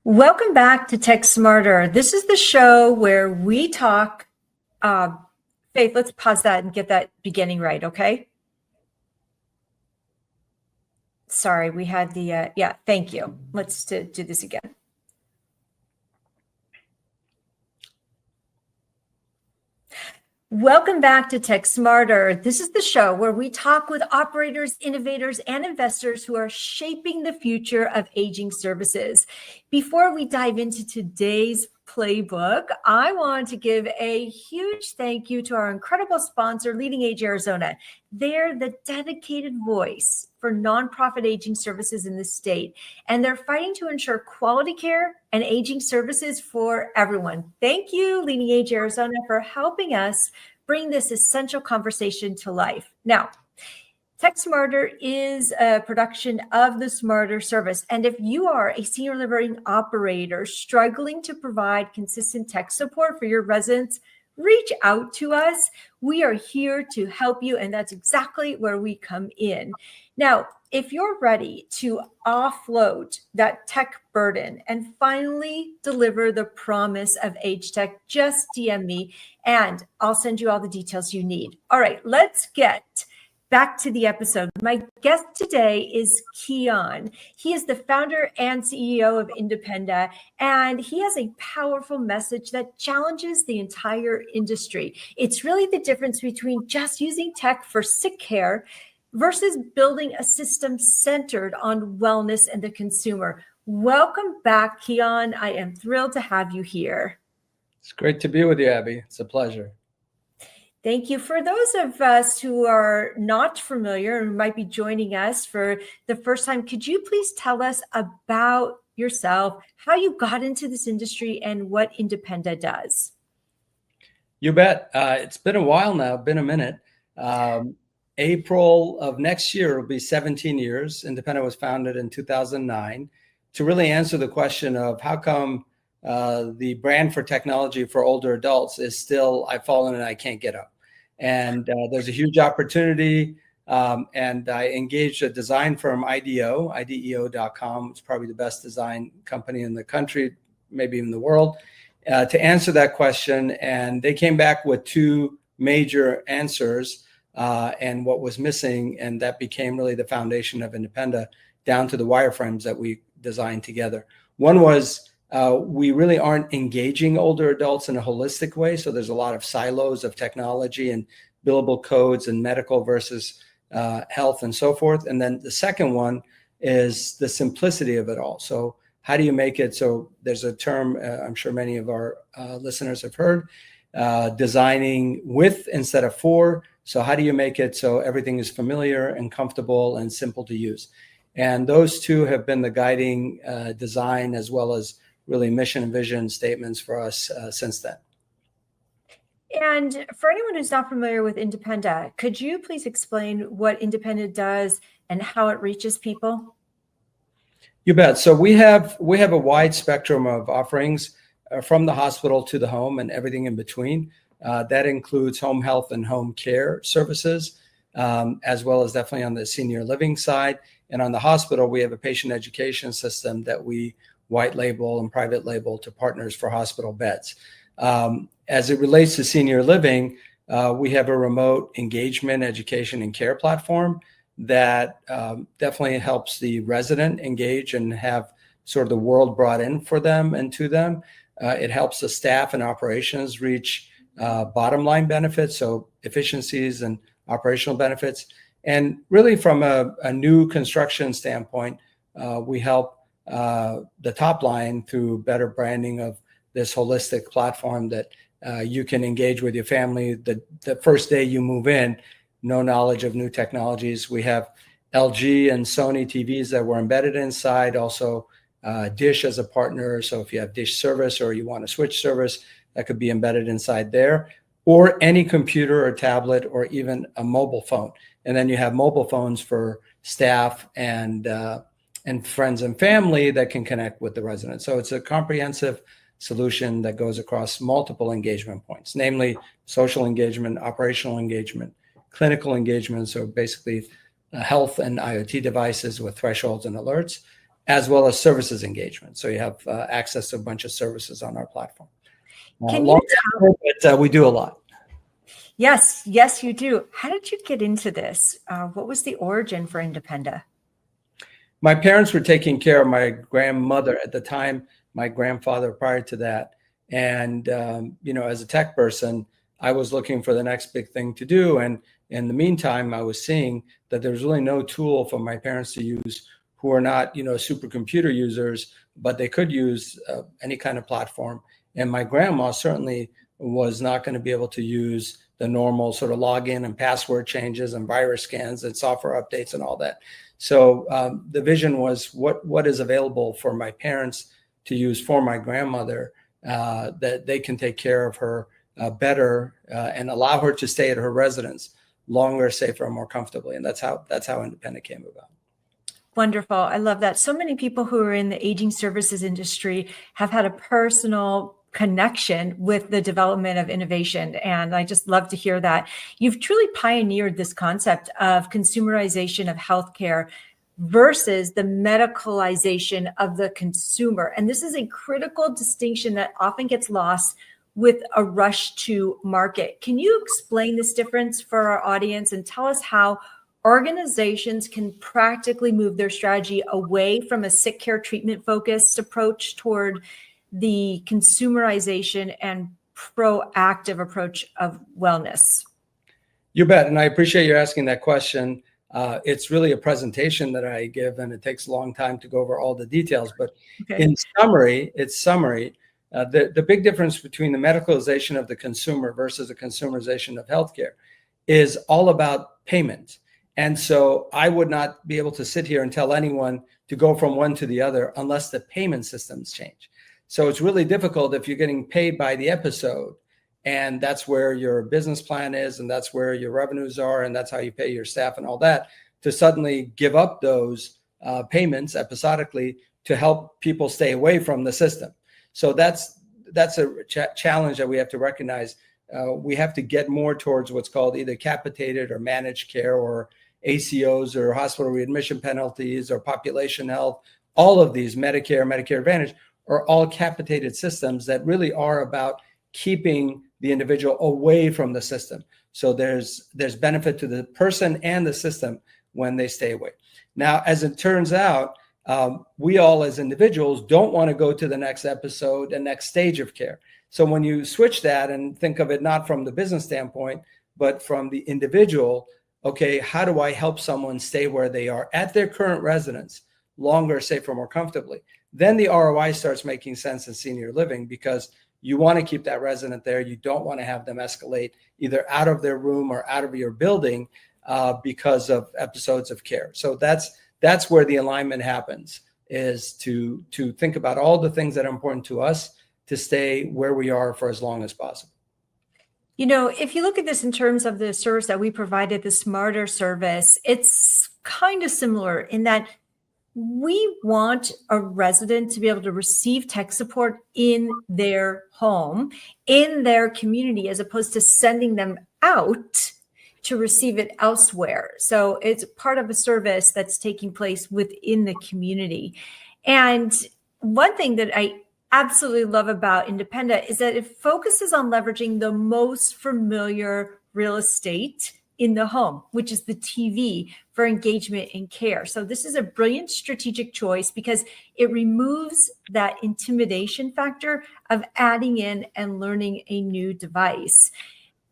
Welcome back to Tech Smarter. This is the show where we talk. Faith, let's pause that and get that beginning right, okay? Sorry, we had the, yeah, thank you. Let's do this again. Welcome back to Tech Smarter. This is the show where we talk with operators, innovators, and investors who are shaping the future of aging services. Before we dive into today's playbook, I want to give a huge thank you to our incredible sponsor, Leading Age Arizona. They're the dedicated voice for nonprofit aging services in the state, and they're fighting to ensure quality care and aging services for everyone. Thank you, Leading Age Arizona, for helping us bring this essential conversation to life. Now, Tech Smarter is a production of the Smarter service. And if you are a senior living operator struggling to provide consistent tech support for your residents, reach out to us. We are here to help you, and that's exactly where we come in. Now, if you're ready to offload that tech burden and finally deliver the promise of AgeTech, just DM me and I'll send you all the details you need. All right, let's get back to the episode. My guest today is Kian. He is the founder and CEO of Independa, and he has a powerful message that challenges the entire industry. It's really the difference between just using tech for sick care versus building a system centered on wellness and the consumer. Welcome back, Kian. I am thrilled to have you here. It's great to be with you, Abby. It's a pleasure. Thank you. For those of us who are not familiar and might be joining us for the first time, could you please tell us about yourself, how you got into this industry, and what Independa does? You bet. It's been a while now, been a minute. April of next year will be 17 years. Independa was founded in 2009 to really answer the question of how come the brand for technology for older adults is still, I've fallen and I can't get up. And there's a huge opportunity. And I engaged a design firm, ideo.com. It's probably the best design company in the country, maybe even the world, to answer that question. And they came back with two major answers and what was missing. And that became really the foundation of Independa, down to the wireframes that we designed together. One was, we really aren't engaging older adults in a holistic way. So there's a lot of silos of technology and billable codes and medical versus health and so forth. And then the second one is the simplicity of it all. So how do you make it so there's a term I'm sure many of our listeners have heard, designing with instead of for. So how do you make it so everything is familiar and comfortable and simple to use? And those two have been the guiding design as well as really mission and vision statements for us since then. And for anyone who's not familiar with Independa, could you please explain what Independa does and how it reaches people? You bet. So we have a wide spectrum of offerings from the hospital to the home and everything in between. That includes home health and home care services, as well as definitely on the senior living side. And on the hospital, we have a patient education system that we white label and private label to partners for hospital beds. As it relates to senior living, we have a remote engagement, education, and care platform that definitely helps the resident engage and have sort of the world brought in for them and to them. It helps the staff and operations reach bottom line benefits, so efficiencies and operational benefits. And really from a new construction standpoint, we help the top line through better branding of this holistic platform that you can engage with your family. The first day you move in, no knowledge of new technologies. We have LG and Sony TVs that were embedded inside, also Dish as a partner. So if you have Dish service or you want to switch service, that could be embedded inside there, or any computer or tablet or even a mobile phone. And then you have mobile phones for staff and friends and family that can connect with the resident. So it's a comprehensive solution that goes across multiple engagement points, namely social engagement, operational engagement, clinical engagement. So basically health and IoT devices with thresholds and alerts, as well as services engagement. So you have access to a bunch of services on our platform. Can you tell? But we do a lot. Yes, yes, you do. How did you get into this? What was the origin for Independa? My parents were taking care of my grandmother at the time, my grandfather prior to that. And, as a tech person, I was looking for the next big thing to do. And in the meantime, I was seeing that there's really no tool for my parents to use who are not, supercomputer users, but they could use any kind of platform. And my grandma certainly was not going to be able to use the normal sort of login and password changes and virus scans and software updates and all that. So the vision was what is available for my parents to use for my grandmother, that they can take care of her better and allow her to stay at her residence longer, safer, and more comfortably. And that's how Independa came about. Wonderful. I love that. So many people who are in the aging services industry have had a personal connection with the development of innovation. And I just love to hear that. You've truly pioneered this concept of consumerization of healthcare versus the medicalization of the consumer. And this is a critical distinction that often gets lost with a rush to market. Can you explain this difference for our audience and tell us how organizations can practically move their strategy away from a Sickcare treatment focused approach toward the consumerization and proactive approach of wellness? You bet. And I appreciate you asking that question. It's really a presentation that I give, and it takes a long time to go over all the details. But in summary, the big difference between the medicalization of the consumer versus the consumerization of healthcare is all about payment. And so I would not be able to sit here and tell anyone to go from one to the other unless the payment systems change. So it's really difficult if you're getting paid by the episode, and that's where your business plan is, and that's where your revenues are, and that's how you pay your staff and all that, to suddenly give up those payments episodically to help people stay away from the system. So that's a challenge that we have to recognize. We have to get more towards what's called either capitated or managed care, or ACOs, or hospital readmission penalties, or population health. All of these, Medicare, Medicare Advantage, are all capitated systems that really are about keeping the individual away from the system. So there's benefit to the person and the system when they stay away. Now, as it turns out, we all as individuals don't want to go to the next episode and next stage of care. So when you switch that and think of it not from the business standpoint, but from the individual, okay, how do I help someone stay where they are at their current residence longer, safer, more comfortably? Then the ROI starts making sense in senior living, because you want to keep that resident there. You don't want to have them escalate either out of their room or out of your building because of episodes of care. So that's where the alignment happens, is to think about all the things that are important to us to stay where we are for as long as possible. If you look at this in terms of the service that we provided, the Smarter service, it's kind of similar in that we want a resident to be able to receive tech support in their home, in their community, as opposed to sending them out to receive it elsewhere. So it's part of a service that's taking place within the community. And one thing that I absolutely love about Independa is that it focuses on leveraging the most familiar real estate in the home, which is the TV, for engagement and care. So this is a brilliant strategic choice because it removes that intimidation factor of adding in and learning a new device.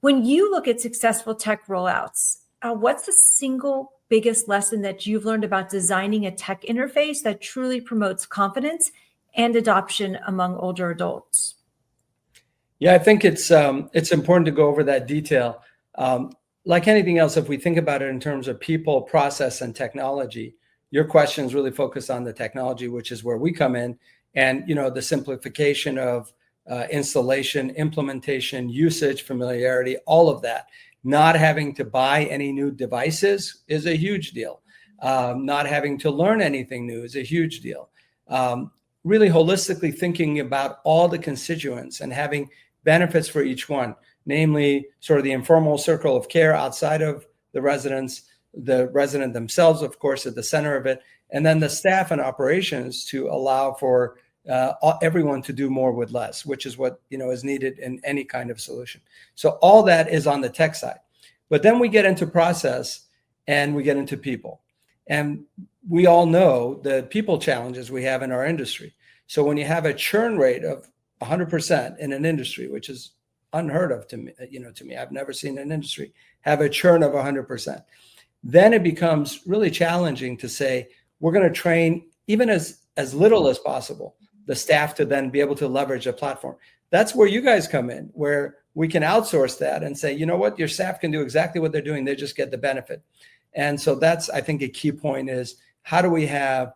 When you look at successful tech rollouts, what's the single biggest lesson that you've learned about designing a tech interface that truly promotes confidence and adoption among older adults? Yeah, I think it's important to go over that detail. Like anything else, if we think about it in terms of people, process, and technology, your question is really focused on the technology, which is where we come in. And, the simplification of installation, implementation, usage, familiarity, all of that. Not having to buy any new devices is a huge deal. Not having to learn anything new is a huge deal. Really holistically thinking about all the constituents and having benefits for each one, namely sort of the informal circle of care outside of the residents, the resident themselves, of course, at the center of it, and then the staff and operations to allow for everyone to do more with less, which is what is needed in any kind of solution. So all that is on the tech side. But then we get into process and we get into people. And we all know the people challenges we have in our industry. So when you have a churn rate of 100% in an industry, which is unheard of to me, I've never seen an industry have a churn of 100%. Then it becomes really challenging to say, we're going to train even as little as possible, the staff to then be able to leverage a platform. That's where you guys come in, where we can outsource that and say, you know what, your staff can do exactly what they're doing. They just get the benefit. And so that's, I think, a key point is how do we have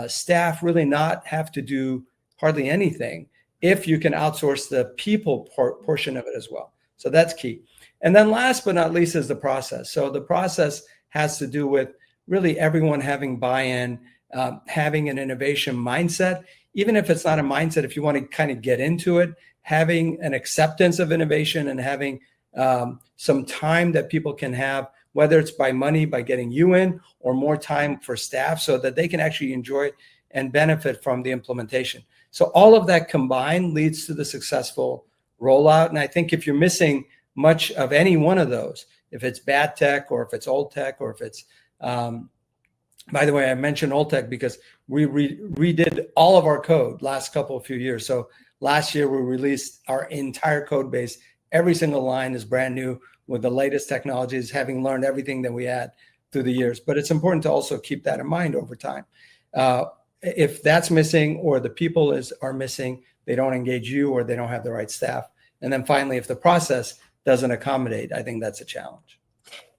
staff really not have to do hardly anything if you can outsource the people portion of it as well. So that's key. And then last but not least is the process. So the process has to do with really everyone having buy-in, having an innovation mindset, even if it's not a mindset, if you want to kind of get into it, having an acceptance of innovation and having some time that people can have, whether it's by money, by getting you in, or more time for staff so that they can actually enjoy and benefit from the implementation. So all of that combined leads to the successful rollout. And I think if you're missing much of any one of those, if it's bad tech or if it's old tech or if it's, by the way, I mentioned old tech because we redid all of our code last few years. So last year we released our entire code base. Every single line is brand new with the latest technologies, having learned everything that we had through the years. But it's important to also keep that in mind over time. If that's missing or the people are missing, they don't engage you or they don't have the right staff. And then finally, if the process doesn't accommodate, I think that's a challenge.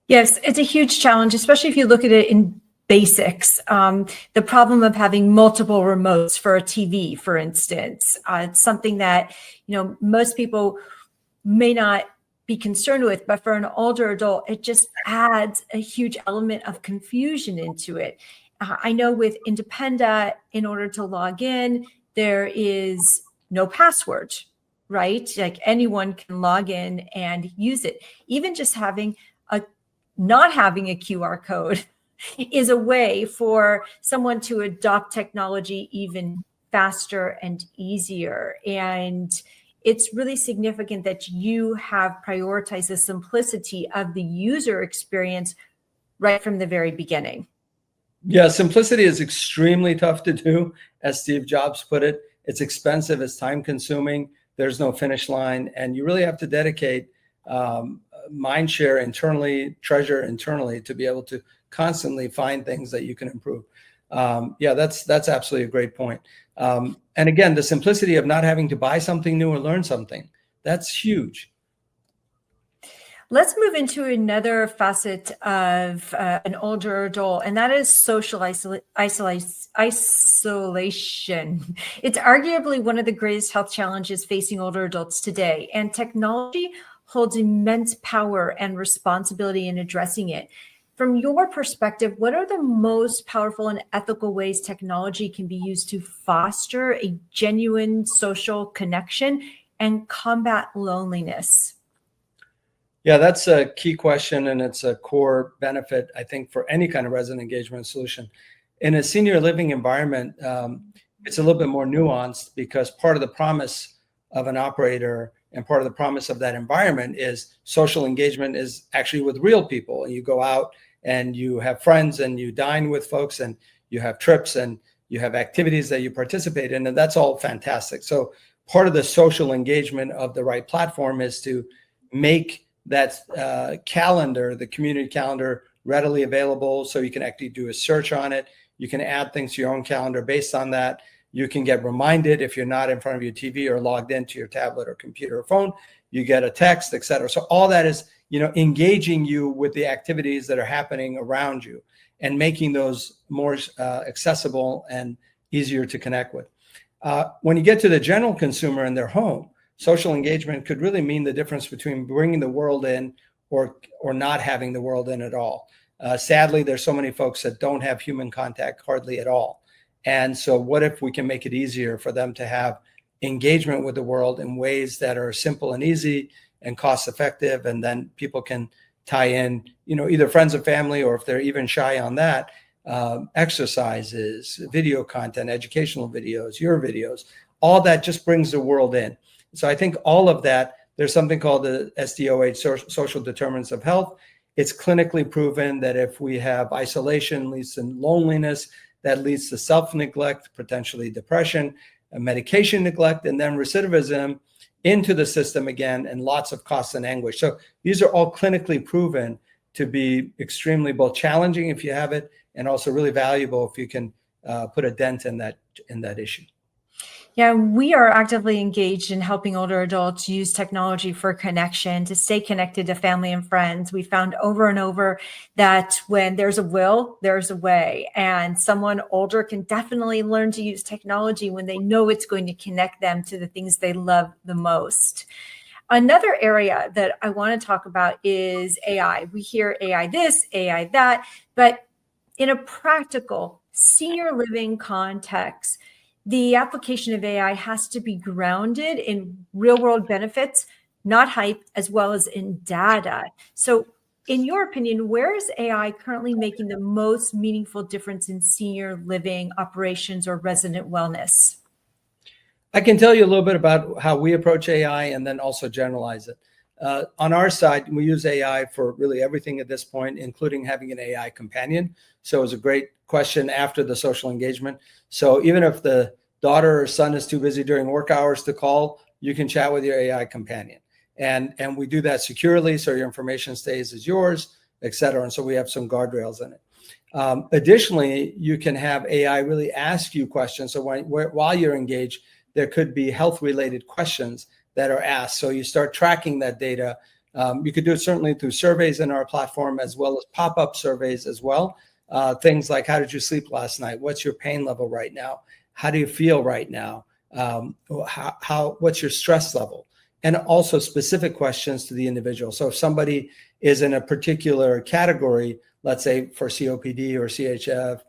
Yes, it's a huge challenge, especially if you look at it in basics. The problem of having multiple remotes for a TV, for instance, it's something that most people may not be concerned with, but for an older adult, it just adds a huge element of confusion into it. I know with Independa, in order to log in, there is no password, right? Like anyone can log in and use it. Even just not having a QR code is a way for someone to adopt technology even faster and easier. And it's really significant that you have prioritized the simplicity of the user experience right from the very beginning. Yeah, simplicity is extremely tough to do. As Steve Jobs put it, it's expensive, it's time consuming, there's no finish line, and you really have to dedicate mind share internally, treasure internally to be able to constantly find things that you can improve. Yeah, that's absolutely a great point. And again, the simplicity of not having to buy something new or learn something, that's huge. Let's move into another facet of an older adult, and that is social isolation. It's arguably one of the greatest health challenges facing older adults today, and technology holds immense power and responsibility in addressing it. From your perspective, what are the most powerful and ethical ways technology can be used to foster a genuine social connection and combat loneliness? Yeah, that's a key question, and it's a core benefit, I think, for any kind of resident engagement solution. In a senior living environment, it's a little bit more nuanced because part of the promise of an operator and part of the promise of that environment is social engagement is actually with real people. And you go out and you have friends and you dine with folks and you have trips and you have activities that you participate in, and that's all fantastic. So part of the social engagement of the right platform is to make that calendar, the community calendar, readily available so you can actually do a search on it. You can add things to your own calendar based on that. You can get reminded if you're not in front of your TV or logged into your tablet or computer or phone. You get a text, et cetera. So all that is, engaging you with the activities that are happening around you and making those more accessible and easier to connect with. When you get to the general consumer in their home, social engagement could really mean the difference between bringing the world in or not having the world in at all. Sadly, there's so many folks that don't have human contact hardly at all. And so what if we can make it easier for them to have engagement with the world in ways that are simple and easy and cost effective, and then people can tie in, either friends and family, or if they're even shy on that, exercises, video content, educational videos, your videos, all that just brings the world in. So I think all of that, there's something called the SDOH, social determinants of health. It's clinically proven that if we have isolation, leads to loneliness, that leads to self-neglect, potentially depression, medication neglect, and then recidivism into the system again, and lots of costs and anguish. So these are all clinically proven to be extremely both challenging if you have it, and also really valuable if you can put a dent in that issue. Yeah, we are actively engaged in helping older adults use technology for connection, to stay connected to family and friends. We found over and over that when there's a will, there's a way. And someone older can definitely learn to use technology when they know it's going to connect them to the things they love the most. Another area that I want to talk about is AI. We hear AI this, AI that, but in a practical senior living context, the application of AI has to be grounded in real world benefits, not hype, as well as in data. So in your opinion, where is AI currently making the most meaningful difference in senior living operations or resident wellness? I can tell you a little bit about how we approach AI and then also generalize it. On our side, we use AI for really everything at this point, including having an AI companion. So it was a great question after the social engagement. So even if the daughter or son is too busy during work hours to call, you can chat with your AI companion. And we do that securely, so your information stays as yours, et cetera. And so we have some guardrails in it. Additionally, you can have AI really ask you questions. So while you're engaged, there could be health-related questions that are asked. So you start tracking that data. You could do it certainly through surveys in our platform, as well as pop-up surveys as well. Things like, how did you sleep last night? What's your pain level right now? How do you feel right now? What's your stress level? And also specific questions to the individual. So if somebody is in a particular category, let's say for COPD or CHF,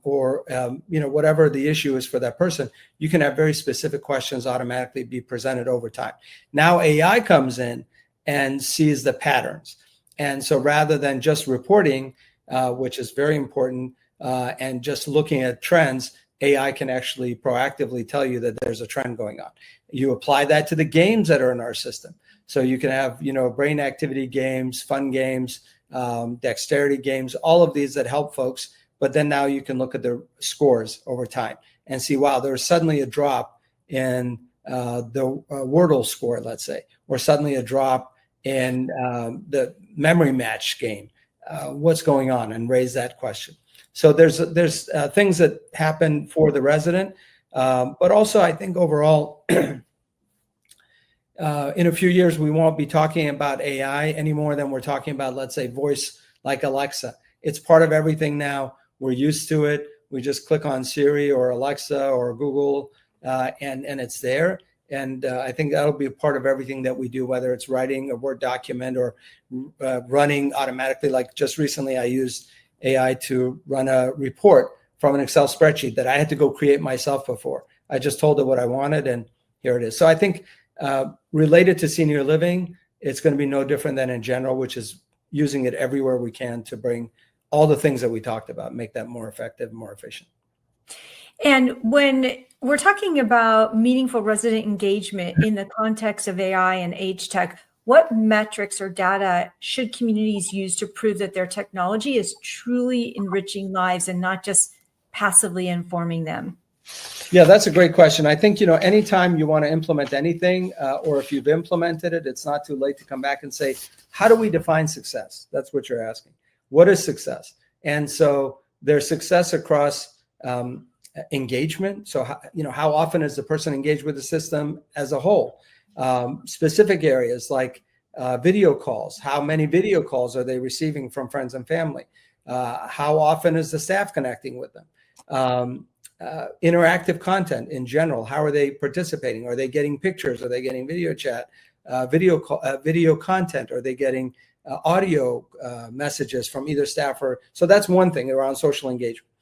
or whatever the issue is for that person, you can have very specific questions automatically be presented over time. Now AI comes in and sees the patterns. And so rather than just reporting, which is very important, and just looking at trends, AI can actually proactively tell you that there's a trend going on. You apply that to the games that are in our system. So you can have, brain activity games, fun games, dexterity games, all of these that help folks. But then now you can look at the scores over time and see, wow, there's suddenly a drop in the Wordle score, let's say, or suddenly a drop in the memory match game. What's going on? And raise that question. So there's things that happen for the resident, but also I think overall, in a few years, we won't be talking about AI any more than we're talking about, let's say, voice like Alexa. It's part of everything now. We're used to it. We just click on Siri or Alexa or Google, and it's there. And I think that'll be a part of everything that we do, whether it's writing a Word document or running automatically. Like just recently, I used AI to run a report from an Excel spreadsheet that I had to go create myself before. I just told it what I wanted, and here it is. So I think related to senior living, it's going to be no different than in general, which is using it everywhere we can to bring all the things that we talked about, make that more effective, more efficient. And when we're talking about meaningful resident engagement in the context of AI and AgeTech, what metrics or data should communities use to prove that their technology is truly enriching lives and not just passively informing them? Yeah, that's a great question. I think, anytime you want to implement anything, or if you've implemented it, it's not too late to come back and say, how do we define success? That's what you're asking. What is success? And so there's success across engagement. So, how often is the person engaged with the system as a whole? Specific areas like video calls. How many video calls are they receiving from friends and family? How often is the staff connecting with them? Interactive content in general. How are they participating? Are they getting pictures? Are they getting video chat? Video content? Are they getting audio messages from either staff or? So that's one thing around social engagement.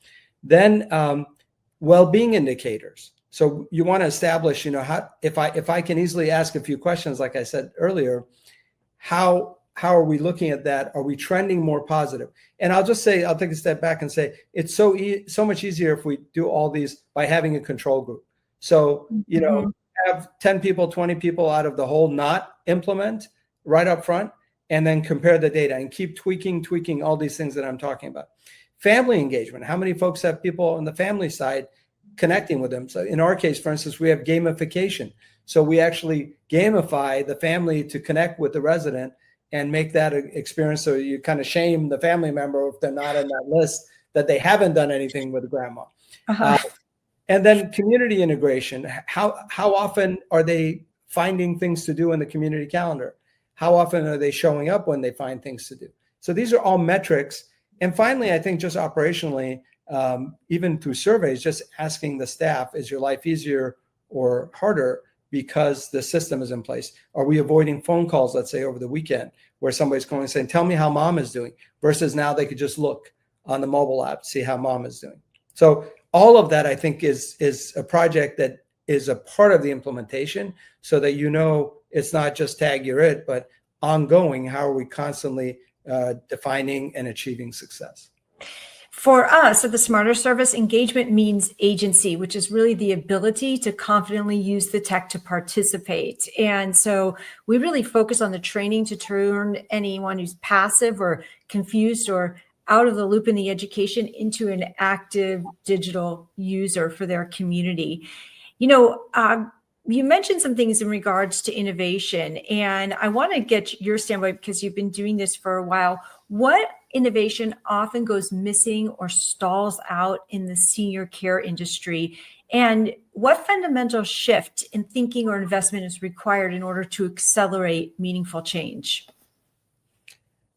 Then well-being indicators. So you want to establish, how if I can easily ask a few questions, like I said earlier, how how are we looking at that? Are we trending more positive? And I'll just say, I'll take a step back and say, it's so much easier if we do all these by having a control group. So, have 10 people, 20 people out of the whole not implement right up front, and then compare the data and keep tweaking all these things that I'm talking about. Family engagement. How many folks have people on the family side connecting with them? So in our case, for instance, we have gamification. So we actually gamify the family to connect with the resident and make that experience. So you kind of shame the family member if they're not in that list, that they haven't done anything with grandma. And then community integration. How often are they finding things to do in the community calendar? How often are they showing up when they find things to do? So these are all metrics. And finally, I think just operationally, even through surveys, just asking the staff, is your life easier or harder because the system is in place? Are we avoiding phone calls, let's say over the weekend, where somebody's calling and saying, tell me how mom is doing, versus now they could just look on the mobile app, see how mom is doing. So all of that, I think, is a project that is a part of the implementation, so that it's not just tag you're it, but ongoing. How are we constantly defining and achieving success? For us at the Smarter Service, engagement means agency, which is really the ability to confidently use the tech to participate. And so we really focus on the training to turn anyone who's passive or confused or out of the loop in the education into an active digital user for their community. You mentioned some things in regards to innovation, and I want to get your standpoint because you've been doing this for a while. What innovation often goes missing or stalls out in the senior care industry? And what fundamental shift in thinking or investment is required in order to accelerate meaningful change?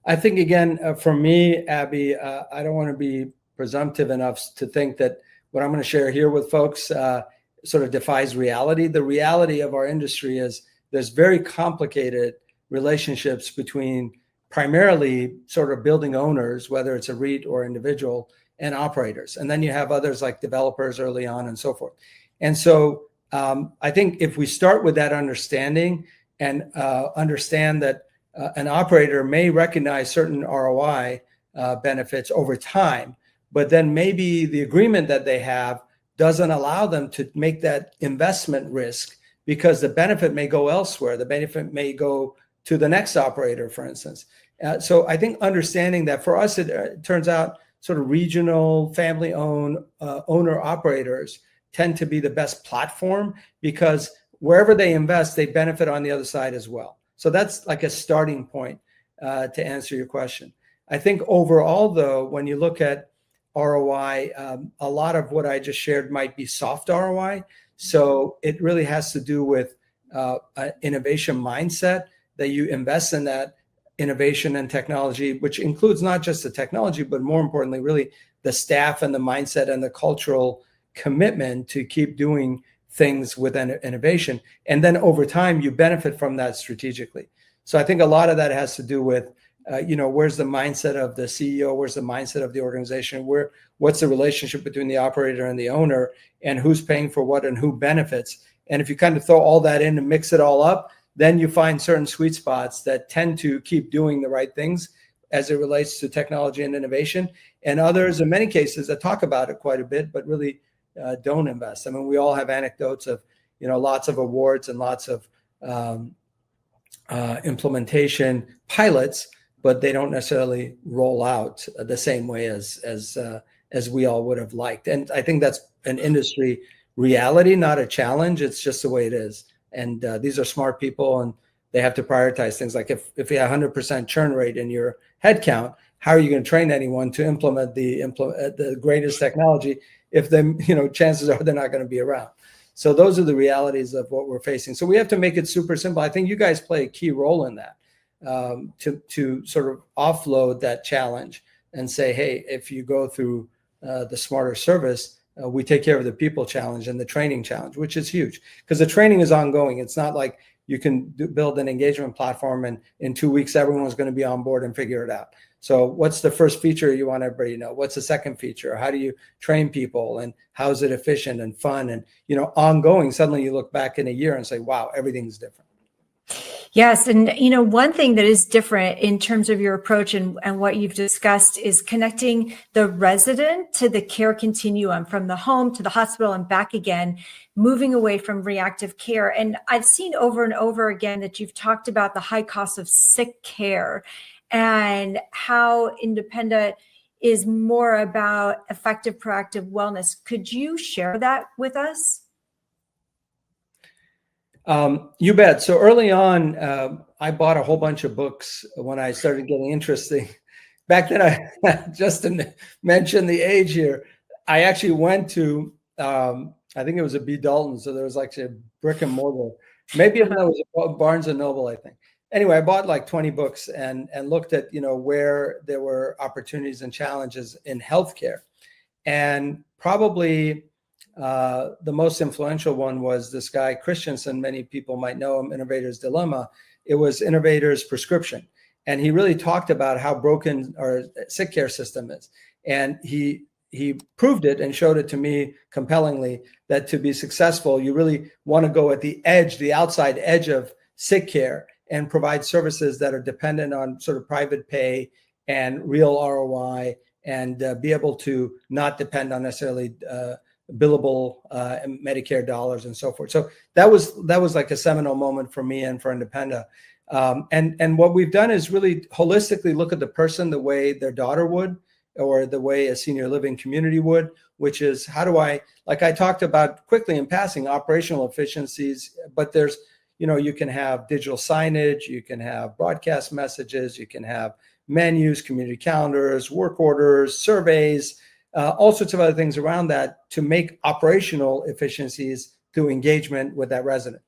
I think, again, for me, Abby, I don't want to be presumptive enough to think that what I'm going to share here with folks sort of defies reality. The reality of our industry is there's very complicated relationships between primarily sort of building owners, whether it's a REIT or individual, and operators. And then you have others like developers early on and so forth. And so I think if we start with that understanding and understand that an operator may recognize certain ROI benefits over time, but then maybe the agreement that they have doesn't allow them to make that investment risk because the benefit may go elsewhere. The benefit may go to the next operator, for instance. So I think understanding that for us, it turns out sort of regional family-owned owner-operators tend to be the best platform because wherever they invest, they benefit on the other side as well. So that's like a starting point to answer your question. I think overall, though, when you look at ROI, a lot of what I just shared might be soft ROI. So it really has to do with an innovation mindset, that you invest in that innovation and technology, which includes not just the technology, but more importantly, really the staff and the mindset and the cultural commitment to keep doing things with innovation. And then over time, you benefit from that strategically. So I think a lot of that has to do with, where's the mindset of the CEO? Where's the mindset of the organization? What's the relationship between the operator and the owner, and who's paying for what and who benefits? And if you kind of throw all that in and mix it all up, then you find certain sweet spots that tend to keep doing the right things as it relates to technology and innovation, and others, in many cases, that talk about it quite a bit, but really don't invest. I mean, we all have anecdotes of, lots of awards and lots of implementation pilots, but they don't necessarily roll out the same way as we all would have liked. And I think that's an industry reality, not a challenge. It's just the way it is. And these are smart people, and they have to prioritize things. Like if you have 100% churn rate in your headcount, how are you going to train anyone to implement the greatest technology if chances are they're not going to be around? So those are the realities of what we're facing. So we have to make it super simple. I think you guys play a key role in that, to sort of offload that challenge and say, hey, if you go through the Smarter Service, we take care of the people challenge and the training challenge, which is huge because the training is ongoing. It's not like you can build an engagement platform and in 2 weeks, everyone's going to be on board and figure it out. So what's the first feature you want everybody to know? What's the second feature? How do you train people, and how is it efficient and fun and, ongoing? Suddenly you look back in a year and say, wow, everything's different. Yes. And, one thing that is different in terms of your approach and what you've discussed is connecting the resident to the care continuum from the home to the hospital and back again, moving away from reactive care. And I've seen over and over again that you've talked about the high cost of sick care and how Independa is more about effective proactive wellness. Could you share that with us? You bet. So early on, I bought a whole bunch of books when I started getting interesting. Back then, just to mention the age here, I actually went to, I think it was a B. Dalton, so there was like a brick and mortar. Maybe even that was a Barnes and Noble, I think. Anyway, I bought like 20 books and looked at, where there were opportunities and challenges in healthcare. And probably the most influential one was this guy, Christensen. Many people might know him, Innovator's Dilemma. It was Innovator's Prescription. And he really talked about how broken our sick care system is. And he proved it and showed it to me compellingly that to be successful, you really want to go at the edge, the outside edge of sick care and provide services that are dependent on sort of private pay and real ROI and be able to not depend on necessarily billable Medicare dollars and so forth. So that was like a seminal moment for me and for Independa. And what we've done is really holistically look at the person the way their daughter would, or the way a senior living community would, which is how do I, like I talked about quickly in passing, operational efficiencies, but there's, you can have digital signage, you can have broadcast messages, you can have menus, community calendars, work orders, surveys, all sorts of other things around that to make operational efficiencies through engagement with that resident.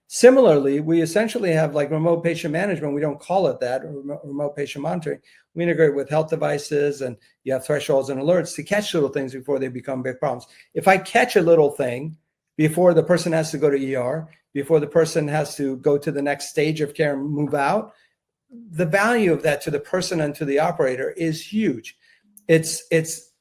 Similarly, we essentially have like remote patient management. We don't call it that, or remote patient monitoring. We integrate with health devices, and you have thresholds and alerts to catch little things before they become big problems. If I catch a little thing before the person has to go to ER, before the person has to go to the next stage of care and move out, the value of that to the person and to the operator is huge. It's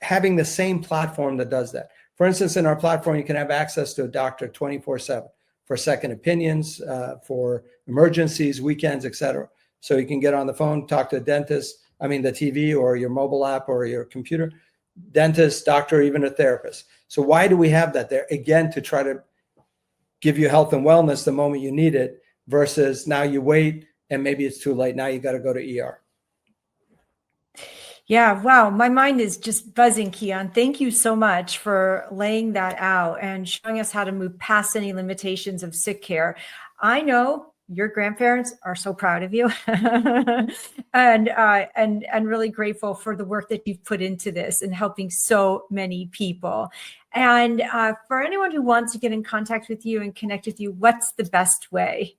having the same platform that does that. For instance, in our platform, you can have access to a doctor 24/7 for second opinions, for emergencies, weekends, et cetera. So you can get on the phone, talk to a dentist, the TV or your mobile app or your computer, dentist, doctor, even a therapist. So why do we have that there? Again, to try to give you health and wellness the moment you need it, versus now you wait and maybe it's too late. Now you got to go to ER. Yeah, wow. My mind is just buzzing, Kian. Thank you so much for laying that out and showing us how to move past any limitations of sick care. I know your grandparents are so proud of you and really grateful for the work that you've put into this and helping so many people. And for anyone who wants to get in contact with you and connect with you, what's the best way?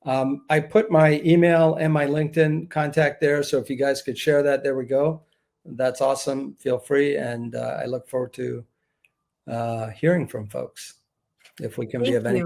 I put my email and my LinkedIn contact there. So if you guys could share that, there we go. That's awesome. Feel free. And I look forward to hearing from folks if we can be of any.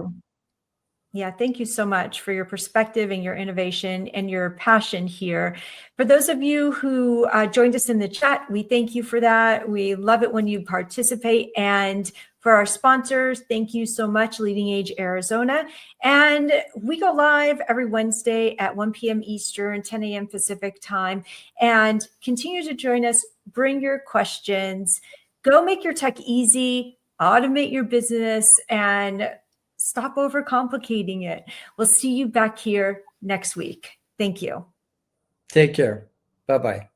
Yeah, thank you so much for your perspective and your innovation and your passion here. For those of you who joined us in the chat, we thank you for that. We love it when you participate. And for our sponsors, thank you so much, Leading Age Arizona. And we go live every Wednesday at 1 p.m. Eastern, 10 a.m. Pacific time. And continue to join us. Bring your questions. Go make your tech easy. Automate your business and stop overcomplicating it. We'll see you back here next week. Thank you. Take care. Bye-bye.